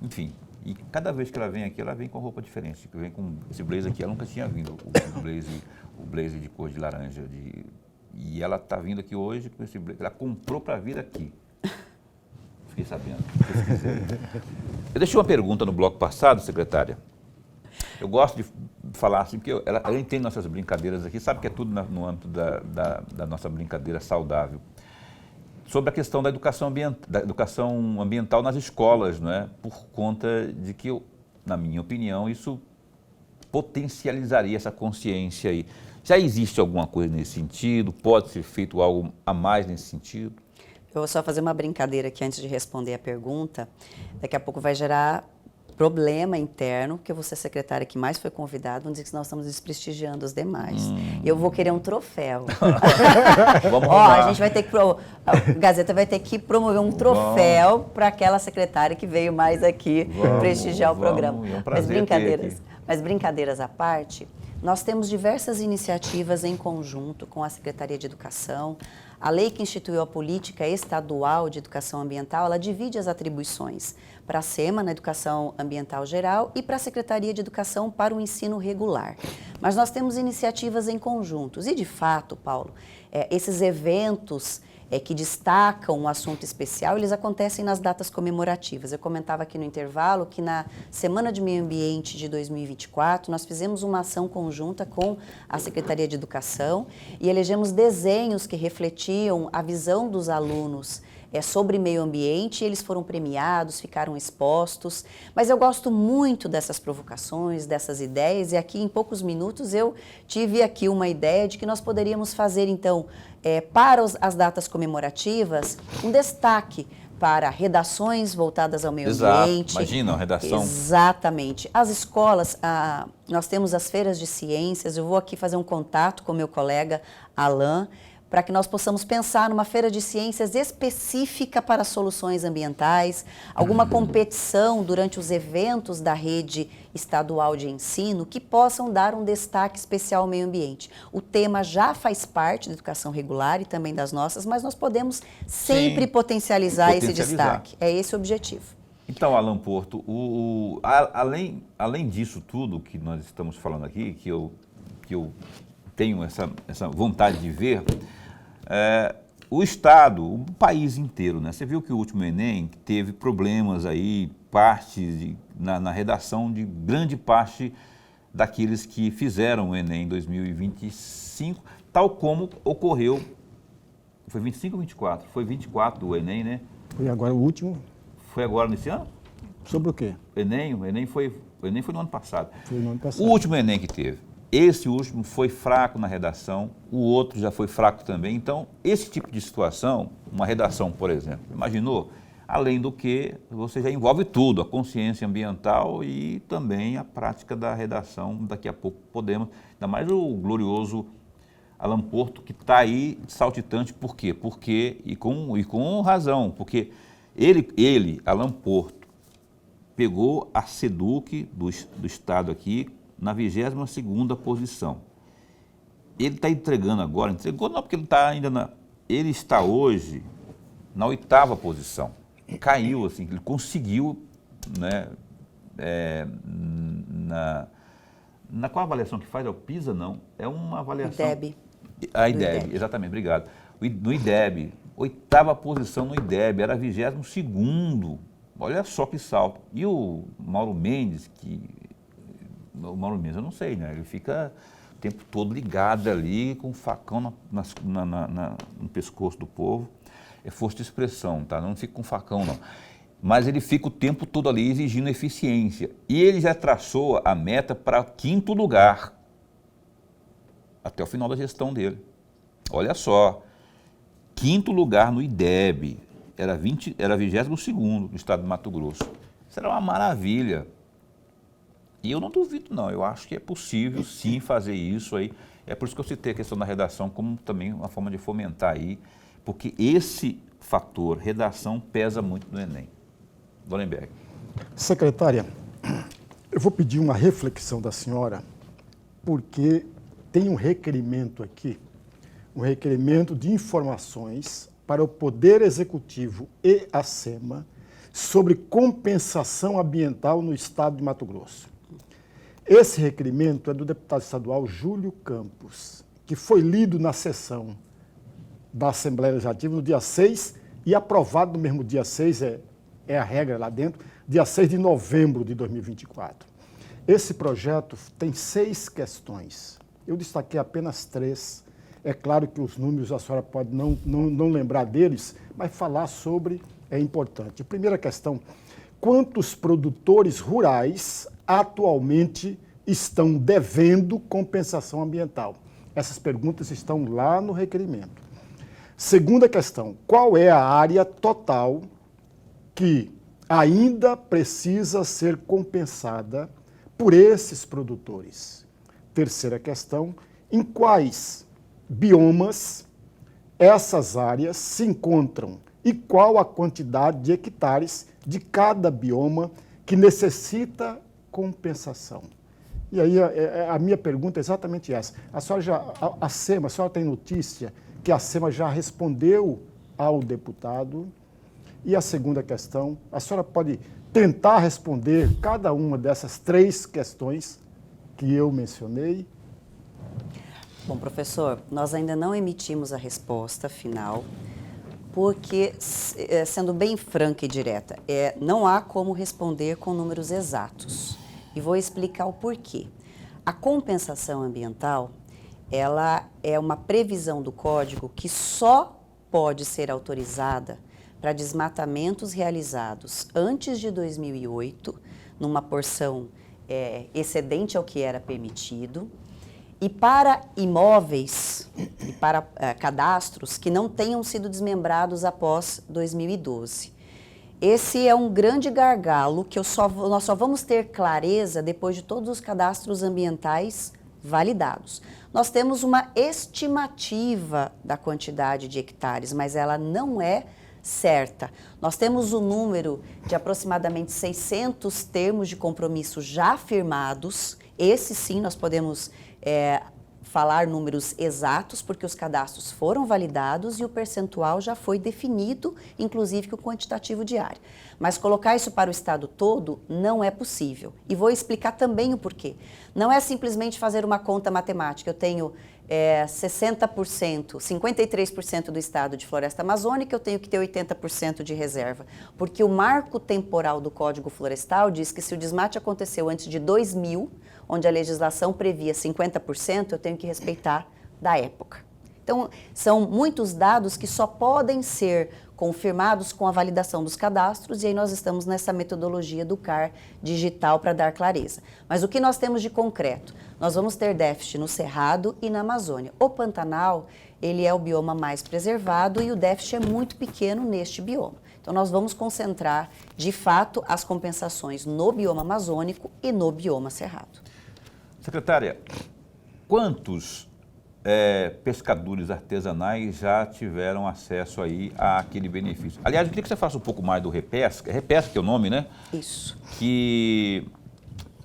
enfim. E cada vez que ela vem aqui, ela vem com roupa diferente. Vem com esse blazer aqui, ela nunca tinha vindo, o blazer de cor de laranja, e ela está vindo aqui hoje com esse blazer. Ela comprou para vir aqui. Fiquei sabendo. Eu deixei uma pergunta no bloco passado, secretária. Eu gosto de falar assim, porque ela entende nossas brincadeiras aqui, sabe que é tudo no âmbito da nossa brincadeira saudável. Sobre a questão da educação ambiental nas escolas, não é? Por conta de que, na minha opinião, isso potencializaria essa consciência aí. Já existe alguma coisa nesse sentido? Pode ser feito algo a mais nesse sentido? Eu vou só fazer uma brincadeira aqui antes de responder a pergunta. Daqui a pouco vai gerar problema interno, porque eu vou ser a secretária que mais foi convidada, vão dizer que nós estamos desprestigiando os demais. Eu vou querer um troféu. Vamos a gente vai ter que a Gazeta vai ter que promover um troféu para aquela secretária que veio mais aqui prestigiar o programa. É um prazer mas brincadeiras à parte, nós temos diversas iniciativas em conjunto com a Secretaria de Educação. A lei que instituiu a política estadual de educação ambiental, ela divide as atribuições para a SEMA, na educação ambiental geral, e para a Secretaria de Educação para o ensino regular. Mas nós temos iniciativas em conjuntos. E, de fato, Paulo, esses eventos, que destacam um assunto especial, eles acontecem nas datas comemorativas. Eu comentava aqui no intervalo que na Semana de Meio Ambiente de 2024, nós fizemos uma ação conjunta com a Secretaria de Educação e elegemos desenhos que refletiam a visão dos alunos sobre meio ambiente, e eles foram premiados, ficaram expostos, mas eu gosto muito dessas provocações, dessas ideias, e aqui em poucos minutos eu tive aqui uma ideia de que nós poderíamos fazer então, para as datas comemorativas, um destaque para redações voltadas ao meio ambiente. Imagina, a redação. Exatamente. As escolas, nós temos as feiras de ciências, eu vou aqui fazer um contato com meu colega Alain, para que nós possamos pensar numa feira de ciências específica para soluções ambientais, alguma competição durante os eventos da rede estadual de ensino que possam dar um destaque especial ao meio ambiente. O tema já faz parte da educação regular e também das nossas, mas nós podemos sempre potencializar esse destaque. É esse o objetivo. Então, Alan Porto, além disso tudo que nós estamos falando aqui, que eu tenho essa vontade de ver, o Estado, o país inteiro, né? Você viu que o último Enem teve problemas aí, na redação de grande parte daqueles que fizeram o Enem em 2025, tal como ocorreu, foi 25 ou 24? Foi 24 o Enem, né? Foi agora o último. Foi agora nesse ano? Sobre o quê? O Enem foi no ano passado. Foi no ano passado. O último Enem que teve. Esse último foi fraco na redação, o outro já foi fraco também. Então, esse tipo de situação, uma redação, por exemplo, imaginou? Além do que, você já envolve tudo, a consciência ambiental e também a prática da redação. Daqui a pouco podemos, ainda mais o glorioso Alan Porto, que está aí saltitante. Por quê? E com razão, porque ele, Alan Porto, pegou a SEDUC do Estado aqui, na 22ª posição. Ele está entregando agora, entregou não porque ele está ainda ele está hoje na 8ª posição. Caiu, assim, ele conseguiu, né, qual avaliação que faz? É o PISA, não? É uma avaliação... IDEB. A IDEB, exatamente, obrigado. No IDEB, 8ª posição no IDEB, era 22º. Olha só que salto. E o Mauro Mendes, eu não sei, né? Ele fica o tempo todo ligado ali com um facão no pescoço do povo. É força de expressão, tá? Não fica com facão, não. Mas ele fica o tempo todo ali exigindo eficiência. E ele já traçou a meta para 5º lugar, até o final da gestão dele. Olha só, 5º lugar no IDEB, era 22º do estado de Mato Grosso. Isso era uma maravilha. E eu não duvido, não. Eu acho que é possível, sim, fazer isso aí. É por isso que eu citei a questão da redação como também uma forma de fomentar aí, porque esse fator, redação, pesa muito no Enem. Dolenberg. Secretária, eu vou pedir uma reflexão da senhora, porque tem um requerimento aqui, um requerimento de informações para o Poder Executivo e a SEMA sobre compensação ambiental no estado de Mato Grosso. Esse requerimento é do deputado estadual Júlio Campos, que foi lido na sessão da Assembleia Legislativa no dia 6 e aprovado no mesmo dia 6, é a regra lá dentro, dia 6 de novembro de 2024. Esse projeto tem 6 questões. Eu destaquei apenas 3. É claro que os números a senhora pode não lembrar deles, mas falar sobre é importante. A primeira questão: quantos produtores rurais atualmente estão devendo compensação ambiental? Essas perguntas estão lá no requerimento. Segunda questão: qual é a área total que ainda precisa ser compensada por esses produtores? Terceira questão: em quais biomas essas áreas se encontram e qual a quantidade de hectares de cada bioma que necessita compensação? E aí a minha pergunta é exatamente essa. A SEMA, a senhora tem notícia que a SEMA já respondeu ao deputado? E a segunda questão, a senhora pode tentar responder cada uma dessas 3 questões que eu mencionei? Bom, professor, nós ainda não emitimos a resposta final, Porque, sendo bem franca e direta, não há como responder com números exatos. E vou explicar o porquê. A compensação ambiental, ela é uma previsão do Código que só pode ser autorizada para desmatamentos realizados antes de 2008, numa porção excedente ao que era permitido, e para imóveis e para cadastros que não tenham sido desmembrados após 2012. Esse é um grande gargalo que nós só vamos ter clareza depois de todos os cadastros ambientais validados. Nós temos uma estimativa da quantidade de hectares, mas ela não é certa. Nós temos o número de aproximadamente 600 termos de compromisso já firmados. Esse sim nós podemos falar números exatos, porque os cadastros foram validados e o percentual já foi definido, inclusive com o quantitativo diário. Mas colocar isso para o estado todo não é possível. E vou explicar também o porquê. Não é simplesmente fazer uma conta matemática. Eu tenho 60%, 53% do estado de floresta amazônica, eu tenho que ter 80% de reserva. Porque o marco temporal do Código Florestal diz que se o desmate aconteceu antes de 2000, onde a legislação previa 50%, eu tenho que respeitar da época. Então, são muitos dados que só podem ser confirmados com a validação dos cadastros, e aí nós estamos nessa metodologia do CAR digital para dar clareza. Mas o que nós temos de concreto? Nós vamos ter déficit no Cerrado e na Amazônia. O Pantanal, ele é o bioma mais preservado e o déficit é muito pequeno neste bioma. Então, nós vamos concentrar, de fato, as compensações no bioma amazônico e no bioma cerrado. Secretária, quantos pescadores artesanais já tiveram acesso aí àquele benefício? Aliás, eu queria que você faça um pouco mais do Repesca. Repesca que é o nome, né? Isso. Que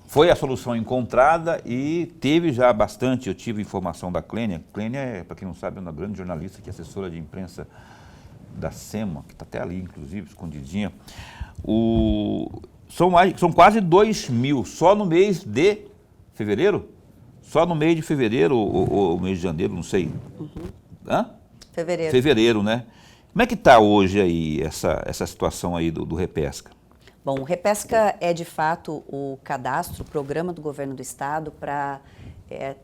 foi a solução encontrada e teve já bastante, eu tive informação da Clênia. Clênia, para quem não sabe, é uma grande jornalista que é assessora de imprensa da SEMA, que está até ali, inclusive, escondidinha. São quase 2.000 só no mês de fevereiro? Só no mês de fevereiro ou mês de janeiro, não sei. Uhum. Hã? Fevereiro. Fevereiro, né? Como é que está hoje aí essa situação aí do Repesca? Bom, o Repesca é de fato o cadastro, o programa do governo do estado para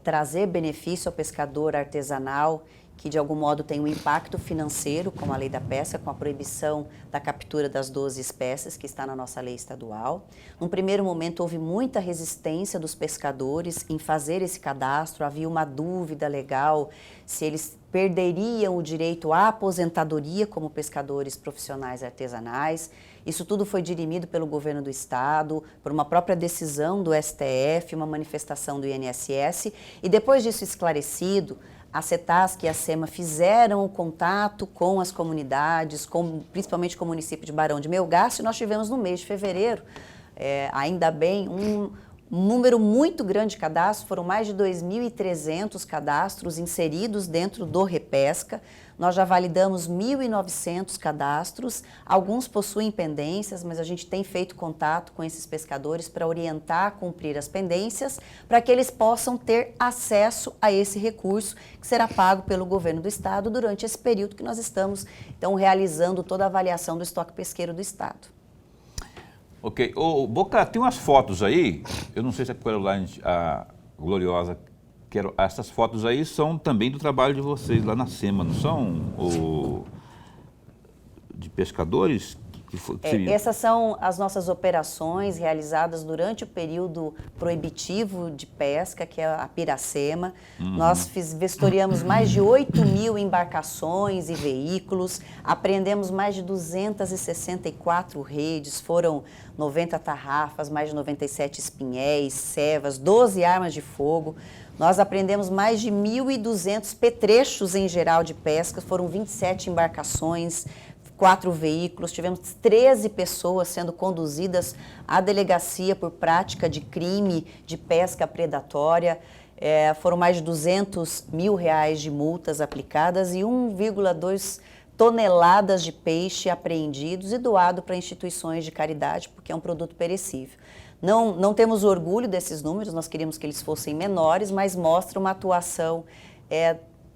trazer benefício ao pescador artesanal que de algum modo tem um impacto financeiro, como a lei da pesca, com a proibição da captura das 12 espécies que está na nossa lei estadual. Num primeiro momento houve muita resistência dos pescadores em fazer esse cadastro, havia uma dúvida legal se eles perderiam o direito à aposentadoria como pescadores profissionais artesanais. Isso tudo foi dirimido pelo governo do estado, por uma própria decisão do STF, uma manifestação do INSS, e depois disso esclarecido, a CETASC e a SEMA fizeram o contato com as comunidades, principalmente com o município de Barão de Melgaço, e nós tivemos no mês de fevereiro, ainda bem, um número muito grande de cadastros, foram mais de 2.300 cadastros inseridos dentro do Repesca. Nós já validamos 1.900 cadastros, alguns possuem pendências, mas a gente tem feito contato com esses pescadores para orientar a cumprir as pendências, para que eles possam ter acesso a esse recurso que será pago pelo governo do estado durante esse período que nós estamos, então, realizando toda a avaliação do estoque pesqueiro do estado. Ok. Ô, Boca, tem umas fotos aí, eu não sei se a Caroline, a Gloriosa, essas fotos aí são também do trabalho de vocês lá na SEMA, não são? De pescadores? Essas são as nossas operações realizadas durante o período proibitivo de pesca, que é a Piracema. Nós vistoriamos mais de 8.000 embarcações e veículos, apreendemos mais de 264 redes, foram 90 tarrafas, mais de 97 espinhéis, cevas, 12 armas de fogo. Nós apreendemos mais de 1.200 petrechos em geral de pesca, foram 27 embarcações, 4 veículos, tivemos 13 pessoas sendo conduzidas à delegacia por prática de crime de pesca predatória, foram mais de R$200 mil de multas aplicadas e 1,2 toneladas de peixe apreendidos e doado para instituições de caridade, porque é um produto perecível. Não temos orgulho desses números, nós queríamos que eles fossem menores, mas mostra uma atuação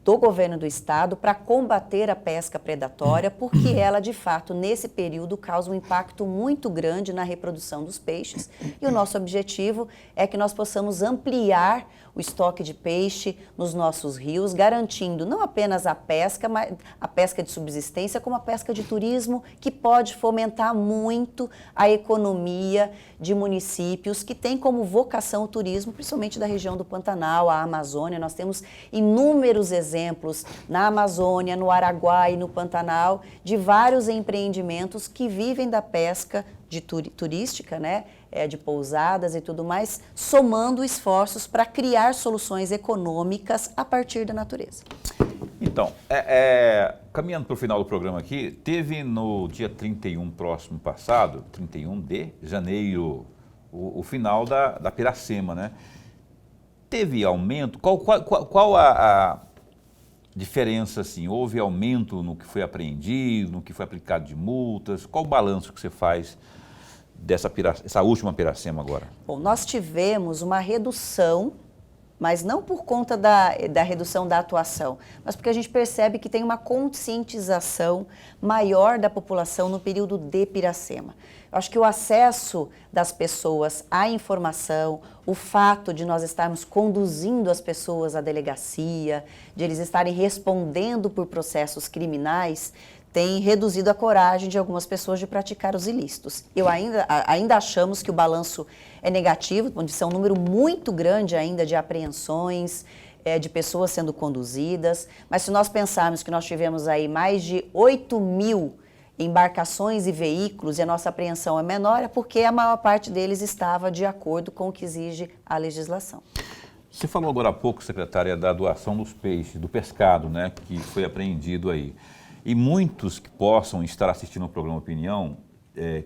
do governo do estado para combater a pesca predatória, porque ela, de fato, nesse período causa um impacto muito grande na reprodução dos peixes. E o nosso objetivo é que nós possamos ampliar o estoque de peixe nos nossos rios, garantindo não apenas a pesca, mas a pesca de subsistência, como a pesca de turismo, que pode fomentar muito a economia de municípios que têm como vocação o turismo, principalmente da região do Pantanal, a Amazônia. Nós temos inúmeros exemplos na Amazônia, no Araguaia e no Pantanal, de vários empreendimentos que vivem da pesca de turística, né, de pousadas e tudo mais, somando esforços para criar soluções econômicas a partir da natureza. Então, caminhando para o final do programa aqui, teve no dia 31 próximo passado, 31 de janeiro, o final da Piracema, né? Teve aumento? Qual a diferença, assim? Houve aumento no que foi apreendido, no que foi aplicado de multas? Qual o balanço que você faz essa última Piracema agora? Bom, nós tivemos uma redução, mas não por conta da redução da atuação, mas porque a gente percebe que tem uma conscientização maior da população no período de Piracema. Eu acho que o acesso das pessoas à informação, o fato de nós estarmos conduzindo as pessoas à delegacia, de eles estarem respondendo por processos criminais, tem reduzido a coragem de algumas pessoas de praticar os ilícitos. Ainda achamos que o balanço é negativo, onde são um número muito grande ainda de apreensões, de pessoas sendo conduzidas, mas se nós pensarmos que nós tivemos aí mais de 8.000 embarcações e veículos e a nossa apreensão é menor, é porque a maior parte deles estava de acordo com o que exige a legislação. Você falou agora há pouco, secretária, da doação dos peixes, do pescado, né, que foi apreendido aí. E muitos que possam estar assistindo ao programa Opinião,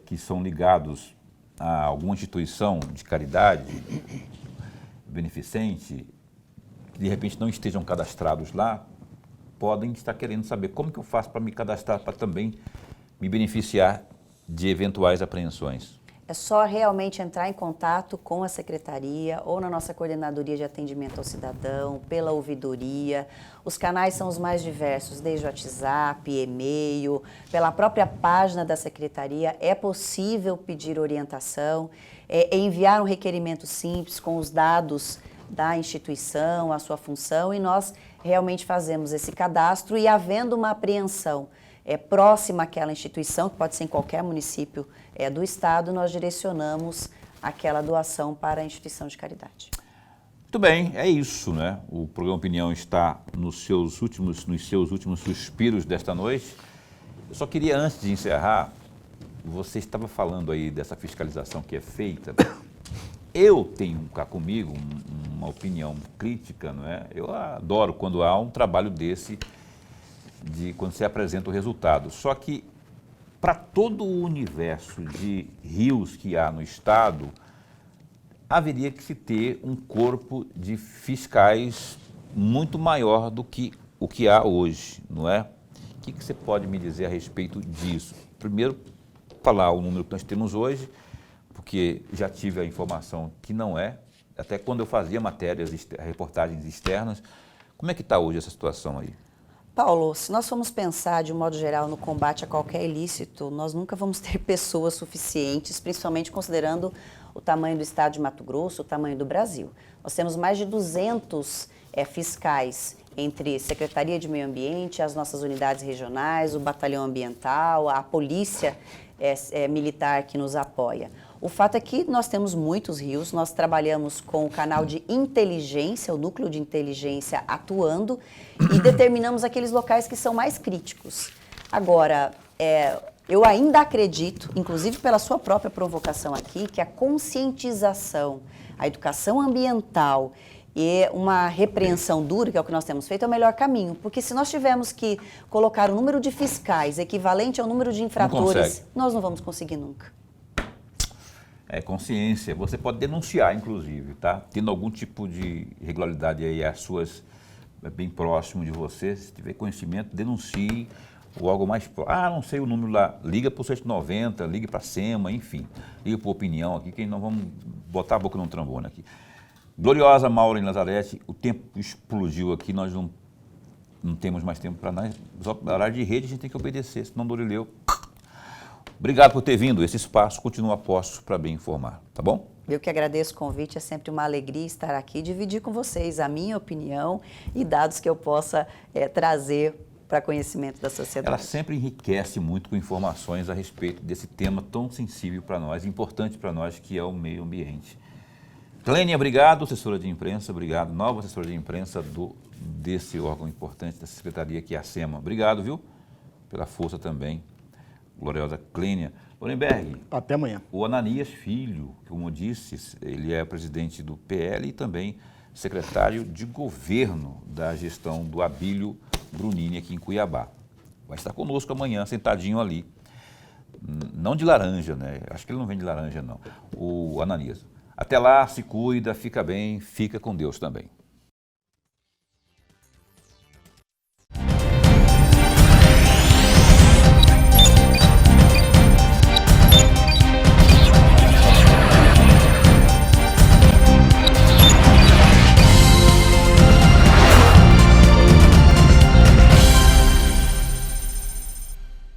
que são ligados a alguma instituição de caridade, beneficente, que de repente não estejam cadastrados lá, podem estar querendo saber como que eu faço para me cadastrar, para também me beneficiar de eventuais apreensões. É só realmente entrar em contato com a secretaria ou na nossa coordenadoria de atendimento ao cidadão, pela ouvidoria. Os canais são os mais diversos, desde o WhatsApp, e-mail, pela própria página da secretaria. É possível pedir orientação, enviar um requerimento simples com os dados da instituição, a sua função, e nós realmente fazemos esse cadastro e, havendo uma apreensão próxima àquela instituição, que pode ser em qualquer município do estado, nós direcionamos aquela doação para a instituição de caridade. Muito bem, é isso, né? O programa Opinião está nos seus últimos suspiros desta noite. Eu só queria, antes de encerrar, você estava falando aí dessa fiscalização que é feita. Eu tenho cá comigo uma opinião crítica, não é? Eu adoro quando há um trabalho desse, quando se apresenta o resultado. Só que, para todo o universo de rios que há no estado, haveria que se ter um corpo de fiscais muito maior do que o que há hoje, não é? O que você pode me dizer a respeito disso? Primeiro, falar o número que nós temos hoje, porque já tive a informação que não é, até quando eu fazia matérias, reportagens externas. Como é que está hoje essa situação aí? Paulo, se nós formos pensar de um modo geral no combate a qualquer ilícito, nós nunca vamos ter pessoas suficientes, principalmente considerando o tamanho do estado de Mato Grosso, o tamanho do Brasil. Nós temos mais de 200 fiscais entre Secretaria de Meio Ambiente, as nossas unidades regionais, o Batalhão Ambiental, a Polícia Militar que nos apoia. O fato é que nós temos muitos rios, nós trabalhamos com o canal de inteligência, o núcleo de inteligência atuando e determinamos aqueles locais que são mais críticos. Agora, eu ainda acredito, inclusive pela sua própria provocação aqui, que a conscientização, a educação ambiental e uma repreensão dura, que é o que nós temos feito, é o melhor caminho. Porque se nós tivermos que colocar o número de fiscais equivalente ao número de infratores, nós não vamos conseguir nunca. Consciência, você pode denunciar, inclusive, tá? Tendo algum tipo de irregularidade aí, as suas bem próximo de você, se tiver conhecimento, denuncie, ou algo mais próximo. Não sei o número lá, liga para o 190, liga para a SEMA, enfim, liga para a Opinião aqui, que nós vamos botar a boca num trombone aqui. Gloriosa Maureen Lazarete, o tempo explodiu aqui, nós não não temos mais tempo para nada. Horário de rede a gente tem que obedecer, senão Dorileu. Obrigado por ter vindo. Esse espaço continua posto para bem informar, tá bom? Eu que agradeço o convite, é sempre uma alegria estar aqui e dividir com vocês a minha opinião e dados que eu possa trazer para conhecimento da sociedade. Ela sempre enriquece muito com informações a respeito desse tema tão sensível para nós, importante para nós, que é o meio ambiente. Clênia, obrigado, assessora de imprensa, obrigado, nova assessora de imprensa desse órgão importante, dessa secretaria que é a SEMA. Obrigado, viu, pela força também, gloriosa Clênia. Lorenberg. Até amanhã. O Ananias Filho, como disse, ele é presidente do PL e também secretário de governo da gestão do Abílio Brunini aqui em Cuiabá. Vai estar conosco amanhã, sentadinho ali. Não de laranja, né? Acho que ele não vem de laranja, não. O Ananias. Até lá, se cuida, fica bem, fica com Deus também.